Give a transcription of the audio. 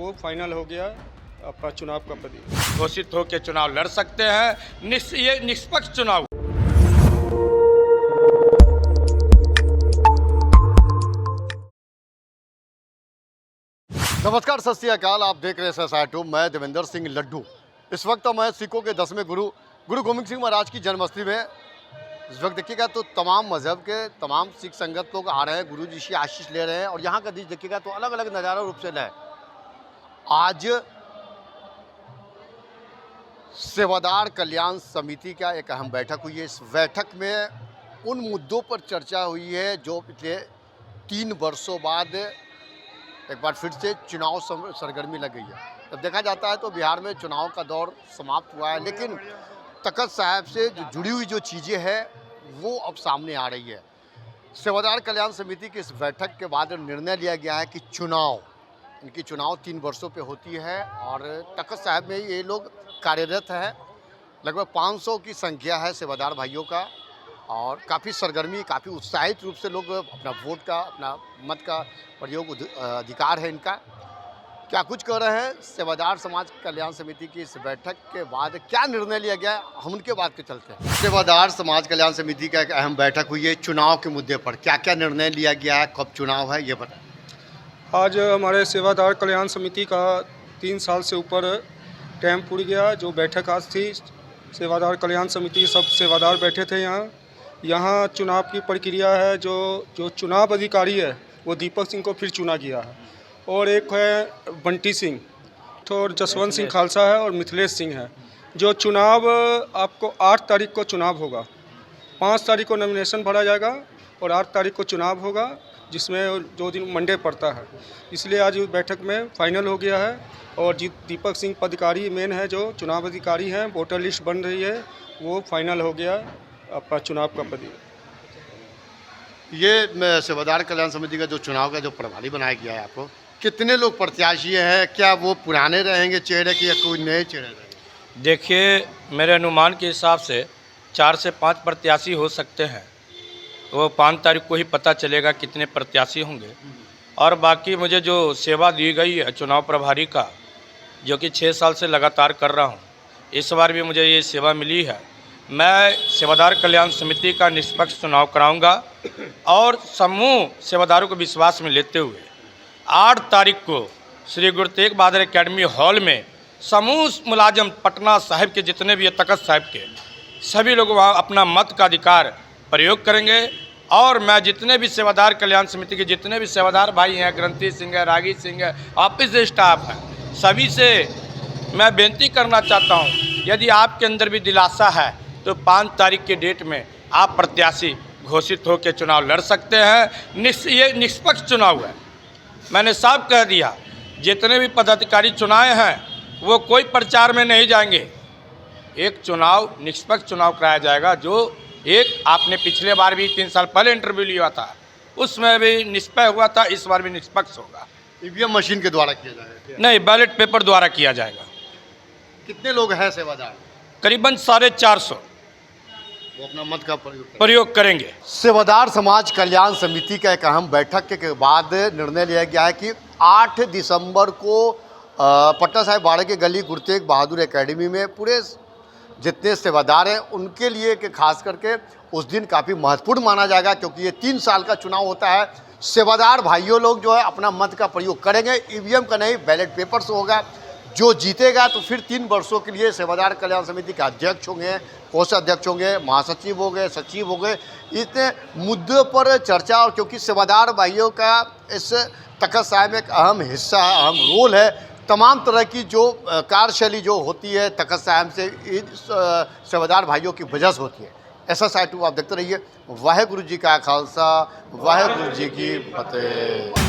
वो फाइनल हो गया आपका चुनाव का प्रतीक। घोषित होकर चुनाव लड़ सकते हैं। ये निष्पक्ष चुनाव। नमस्कार, सत श्री अकाल। आप देख रहे हैं SSI2। मैं देवेंद्र सिंह लड्डू। इस वक्त मैं सिखों के 10वें गुरु गोविंद सिंह महाराज की जन्मस्थली में। इस वक्त देखिएगा तो तमाम मजहब के तमाम सिख संगत लोग आ रहे हैं, गुरु जी से आशीष ले रहे हैं। और यहाँ का दृश्य देखिएगा तो अलग अलग नज़ारा रूप से है। आज सेवादार कल्याण समिति का एक अहम बैठक हुई है। इस बैठक में उन मुद्दों पर चर्चा हुई है जो पिछले 3 वर्षों बाद एक बार फिर से चुनाव सरगर्मी लग गई है। जब देखा जाता है तो बिहार में चुनाव का दौर समाप्त हुआ है, लेकिन तख्त साहब से जो जुड़ी हुई जो चीज़ें हैं वो अब सामने आ रही है। सेवादार कल्याण समिति की इस बैठक के बाद निर्णय लिया गया है कि इनकी चुनाव 3 वर्षों पे होती है और तख्त साहब में ये लोग कार्यरत हैं। लगभग 500 की संख्या है सेवादार भाइयों का और काफ़ी सरगर्मी, काफ़ी उत्साहित रूप से लोग अपना वोट का, अपना मत का प्रयोग अधिकार है इनका। क्या कुछ कह रहे हैं सेवादार समाज कल्याण समिति की इस बैठक के बाद, क्या निर्णय लिया गया, हम उनके बात के चलते हैं। सेवादार समाज कल्याण समिति का एक अहम बैठक हुई है चुनाव के मुद्दे पर। क्या क्या निर्णय लिया गया है, कब चुनाव है, ये बताएं। आज हमारे सेवादार कल्याण समिति का 3 साल से ऊपर टाइम पूरी गया। जो बैठक आज थी, सेवादार कल्याण समिति सब सेवादार बैठे थे यहाँ चुनाव की प्रक्रिया है। जो चुनाव अधिकारी है वो दीपक सिंह को फिर चुना गया है और एक है बंटी सिंह, तो और जसवंत सिंह खालसा है और मिथिलेश सिंह है। जो चुनाव आपको 8 तारीख को चुनाव होगा, 5 तारीख को नॉमिनेशन भरा जाएगा और 8 तारीख को चुनाव होगा, जिसमें 2 दिन मंडे पड़ता है। इसलिए आज बैठक में फाइनल हो गया है और दीपक सिंह पदाधिकारी मेन है, जो चुनाव अधिकारी हैं। वोटर लिस्ट बन रही है, वो फाइनल हो गया आपका चुनाव का प्रतीक। ये सेवादार कल्याण समिति का जो चुनाव का जो प्रभारी बनाया गया है, आपको कितने लोग प्रत्याशी हैं? क्या वो पुराने रहेंगे चेहरे के या कोई नए चेहरे रहेंगे? देखिए, मेरे अनुमान के हिसाब से 4 से 5 प्रत्याशी हो सकते हैं। वो 5 तारीख को ही पता चलेगा कितने प्रत्याशी होंगे। और बाकी मुझे जो सेवा दी गई है चुनाव प्रभारी का, जो कि 6 साल से लगातार कर रहा हूँ, इस बार भी मुझे ये सेवा मिली है। मैं सेवादार कल्याण समिति का निष्पक्ष चुनाव कराऊंगा और समूह सेवादारों को विश्वास में लेते हुए 8 तारीख को श्री गुरु तेग बहादुर एकेडमी हॉल में समूह मुलाजम पटना साहिब के जितने भी तख्त साहिब के सभी लोग वहाँ अपना मत का अधिकार प्रयोग करेंगे। और मैं जितने भी सेवादार कल्याण समिति के जितने भी सेवादार भाई हैं, ग्रंथी सिंह है, रागी सिंह है, ऑफिस स्टाफ है, सभी से मैं बेनती करना चाहता हूँ, यदि आपके अंदर भी दिलासा है तो 5 तारीख के डेट में आप प्रत्याशी घोषित होकर चुनाव लड़ सकते हैं। ये निष्पक्ष चुनाव है। मैंने साफ कह दिया, जितने भी पदाधिकारी चुनाए हैं वो कोई प्रचार में नहीं जाएंगे। एक चुनाव निष्पक्ष चुनाव कराया जाएगा। जो एक आपने पिछले बार भी 3 साल पहले इंटरव्यू लिया था, उसमें भी निष्पक्ष हुआ था, इस बार भी निष्पक्ष होगा। ईवीएम मशीन के द्वारा किया जाएगा? नहीं, बैलेट पेपर द्वारा किया जाएगा। कितने लोग हैं सेवादार? करीबन 450 वो अपना मत का प्रयोग करेंगे। सेवादार समाज कल्याण समिति का एक अहम बैठक के बाद निर्णय लिया गया है कि 8 दिसंबर को पटना साहिब बाड़े के गली गुरु तेग बहादुर एकेडमी में पूरे जितने सेवादार हैं उनके लिए कि खास करके उस दिन काफ़ी महत्वपूर्ण माना जाएगा, क्योंकि ये 3 साल का चुनाव होता है। सेवादार भाइयों लोग जो है अपना मत का प्रयोग करेंगे। ईवीएम का नहीं, बैलेट पेपर से होगा। जो जीतेगा तो फिर 3 वर्षों के लिए सेवादार कल्याण समिति के अध्यक्ष होंगे, कोषाध्यक्ष होंगे, महासचिव हो गए, सचिव हो गए। इतने मुद्दों पर चर्चा, और क्योंकि सेवादार भाइयों का इस तख्त साहिब में एक अहम हिस्सा है, अहम रोल है। तमाम तरह की जो कार्यशैली जो होती है तख्त साहिब से इन सेवादार भाइयों की वजह से होती है। SSI2 आप देखते रहिए। वाहेगुरु जी का खालसा, वाहेगुरु जी की फतेह।